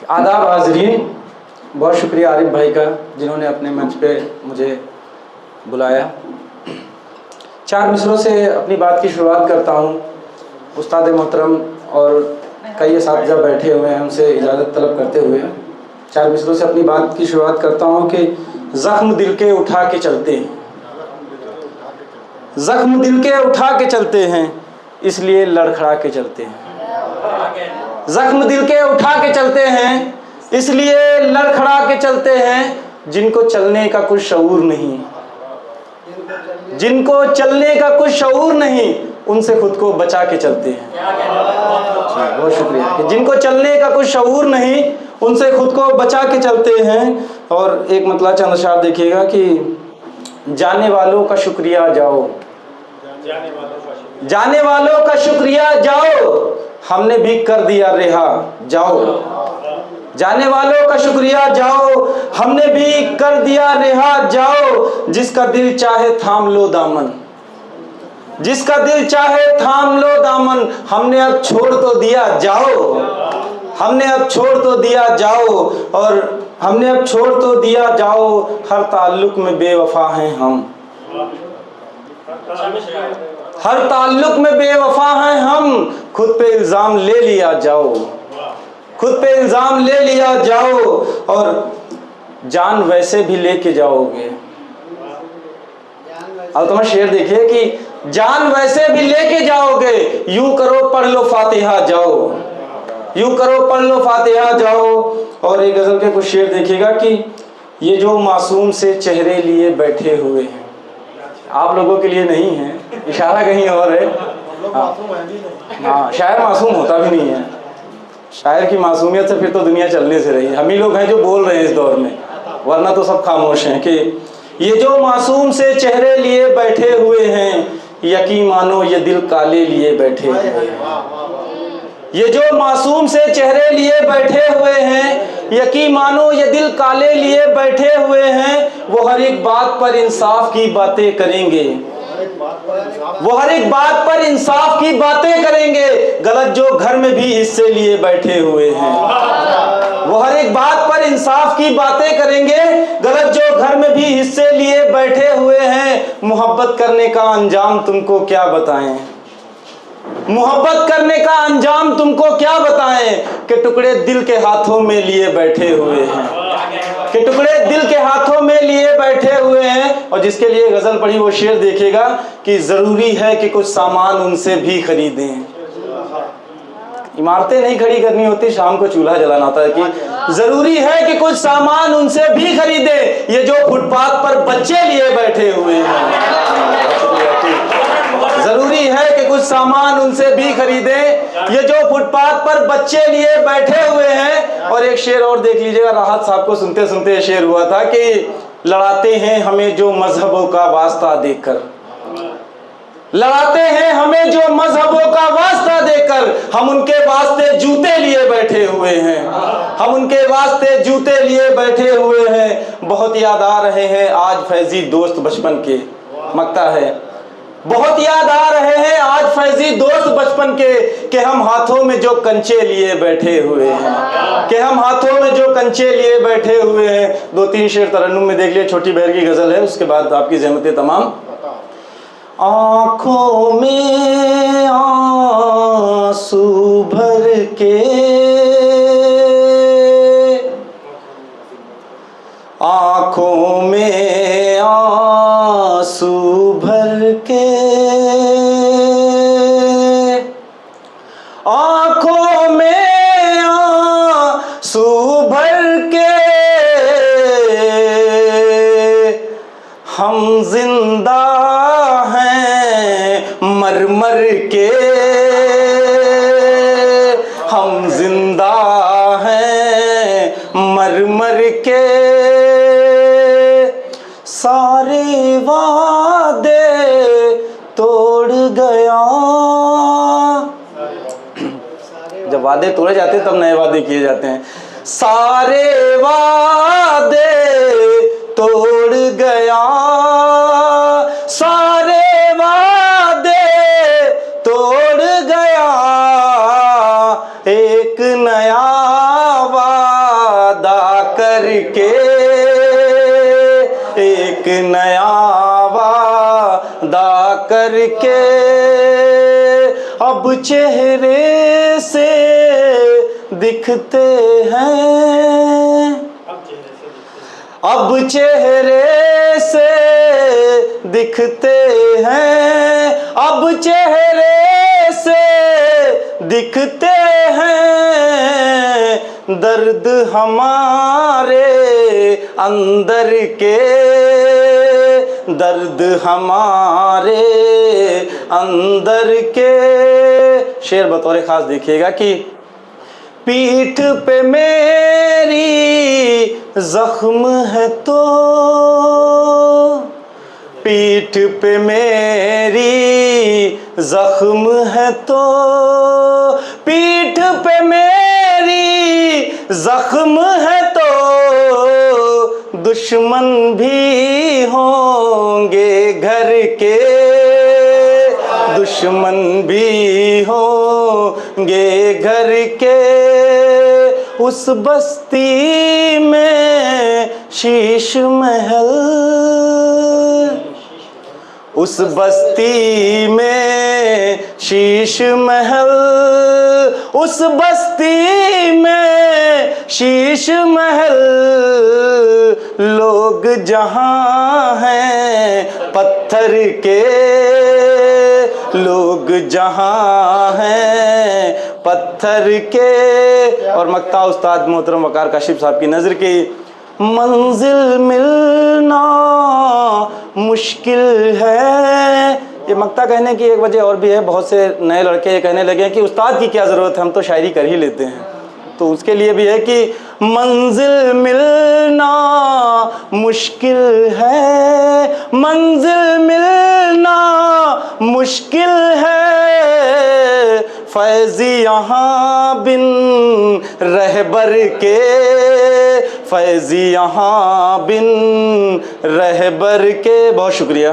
आदाब हाज़रीन, बहुत शुक्रिया आरिफ भाई का जिन्होंने अपने मंच पे मुझे बुलाया। चार मिसरों से अपनी बात की शुरुआत करता हूँ। उस्ताद मोहतरम और कई असातिज़ा बैठे हुए हैं, उनसे इजाज़त तलब करते हुए चार मिसरों से अपनी बात की शुरुआत करता हूँ कि ज़ख्म दिल के उठा के चलते हैं, ज़ख्म दिल के उठा के चलते हैं, इसलिए लड़खड़ा के चलते हैं। ज़ख्म दिल के उठा के चलते हैं, इसलिए लड़खड़ा के चलते हैं। जिनको चलने का कुछ शऊर नहीं, जिनको चलने का कुछ शऊर नहीं, उनसे खुद को बचा के चलते हैं। बहुत शुक्रिया। कि जिनको चलने का कुछ शऊर नहीं, उनसे खुद को बचा के चलते हैं। और एक मतलब चंद अशआर देखिएगा कि जाने वालों का शुक्रिया जाओ, जाने वालों का शुक्रिया जाओ, हमने भी कर दिया रिहा जाओ। जाने वालों का शुक्रिया जाओ, हमने भी कर दिया रिहा जाओ। जिसका दिल चाहे थाम लो दामन, जिसका दिल चाहे थाम लो दामन, हमने अब छोड़ तो दिया जाओ, हमने अब छोड़ तो दिया जाओ। और हमने अब छोड़ तो दिया जाओ, हर ताल्लुक में बेवफा हैं हम, हर ताल्लुक में बेवफा हैं हम। खुद पे इल्ज़ाम ले लिया जाओ, खुद पे इल्ज़ाम ले लिया जाओ। और जान वैसे भी लेके जाओगे। अब तुम्हारा शेर देखिए कि जान वैसे भी लेके जाओगे, यूं करो पढ़ लो फातिहा जाओ, यूं करो पढ़ लो फातिहा जाओ। और एक गज़ल के कुछ शेर देखिएगा कि ये जो मासूम से चेहरे लिए बैठे हुए हैं, आप लोगों के लिए नहीं है, इशारा कहीं और है। हाँ, शायर मासूम होता भी नहीं है। शायर की मासूमियत से फिर तो दुनिया चलने से रही। हम ही लोग हैं जो बोल रहे हैं इस दौर में, वरना तो सब खामोश हैं। कि ये जो मासूम से चेहरे लिए बैठे हुए हैं, यकीन मानो ये दिल काले लिए बैठे हुए हैं। ये जो मासूम से चेहरे लिए बैठे हुए हैं, यकीन मानो ये दिल काले लिए बैठे हुए हैं। वो हर एक बात पर इंसाफ की बातें करेंगे, वो हर एक बात पर इंसाफ की बातें करेंगे। गलत जो घर में भी हिस्से लिए बैठे हुए हैं, वो हर एक बात पर इंसाफ की बातें करेंगे। गलत जो घर में भी हिस्से लिए बैठे हुए हैं। मोहब्बत करने का अंजाम तुमको क्या बताएं, मोहब्बत करने का अंजाम तुमको क्या बताएं। कि टुकड़े दिल के हाथों में लिए बैठे हुए हैं, कि टुकड़े दिल के हाथों में लिए बैठे हुए हैं। और जिसके लिए गजल पढ़ी वो शेर देखेगा कि जरूरी है कि कुछ सामान उनसे भी खरीदें। इमारतें नहीं खड़ी करनी होती, शाम को चूल्हा जलाना होता है। कि जरूरी है कि कुछ सामान उनसे भी खरीदें, ये जो फुटपाथ पर बच्चे लिए बैठे हुए हैं। जरूरी है कि कुछ सामान उनसे भी खरीदें, ये जो फुटपाथ पर बच्चे लिए बैठे हुए हैं। और एक शेर और देख लीजिएगा, राहत साहब को सुनते सुनते ये शेर हुआ था कि लड़ाते हैं हमें जो मजहबों का वास्ता देकर, लड़ाते हैं हमें जो मजहबों का वास्ता देकर। हम उनके वास्ते जूते लिए बैठे हुए हैं, हम उनके वास्ते जूते लिए बैठे हुए हैं। बहुत याद आ रहे हैं आज फैजी दोस्त बचपन के, मक्ता है। बहुत याद आ रहे हैं आज फैजी दोस्त बचपन के, कि हम हाथों में जो कंचे लिए बैठे हुए हैं, कि हम हाथों में जो कंचे लिए बैठे हुए हैं। दो तीन शेर तरन्नुम में देख लिए, छोटी बहर की गजल है, उसके बाद आपकी ज़हमतें तमाम। आँखों में आंसू भर के, आँखों में आंसू भर के, आँखों में आंसू भर के, हम जिंदा हैं मर मर के, हम जिंदा हैं मर मर के। सारे वादे तोड़ गया, जब वादे तोड़े जाते हैं तब नए वादे किए जाते हैं। सारे वादे तोड़ गया, सारे वादे तोड़ गया, एक नया वादा करके एक नया वादा करके अब चेहरे से दिखते हैं, अब चेहरे से दिखते हैं, अब चेहरे से दिखते हैं, दर्द हमारे अंदर के, दर्द हमारे अंदर के। शेर बतौर खास देखिएगा कि पीठ पे मेरी जख्म है तो, पीठ पे मेरी जख्म है तो, पीठ पे मेरी जख्म है तो, दुश्मन भी होंगे घर के, दुश्मन भी होंगे घर के। उस बस्ती में शीश महल, उस बस्ती में शीश महल, उस बस्ती में शीश महल, लोग जहाँ हैं पत्थर के, लोग जहाँ हैं पत्थर के। और मक्ता उस्ताद मोहतरम वकार काशिफ साहब की नज़र की, मंजिल मिलना मुश्किल है। ये मक्ता कहने की एक वजह और भी है, बहुत से नए लड़के ये कहने लगे हैं कि उस्ताद की क्या ज़रूरत है, हम तो शायरी कर ही लेते हैं। तो उसके लिए भी है कि मंजिल मिलना मुश्किल है, मंजिल मिलना मुश्किल है, फैज़ी यहाँ बिन रहबर के, फैज़ी यहाँ बिन रहबर के। बहुत शुक्रिया।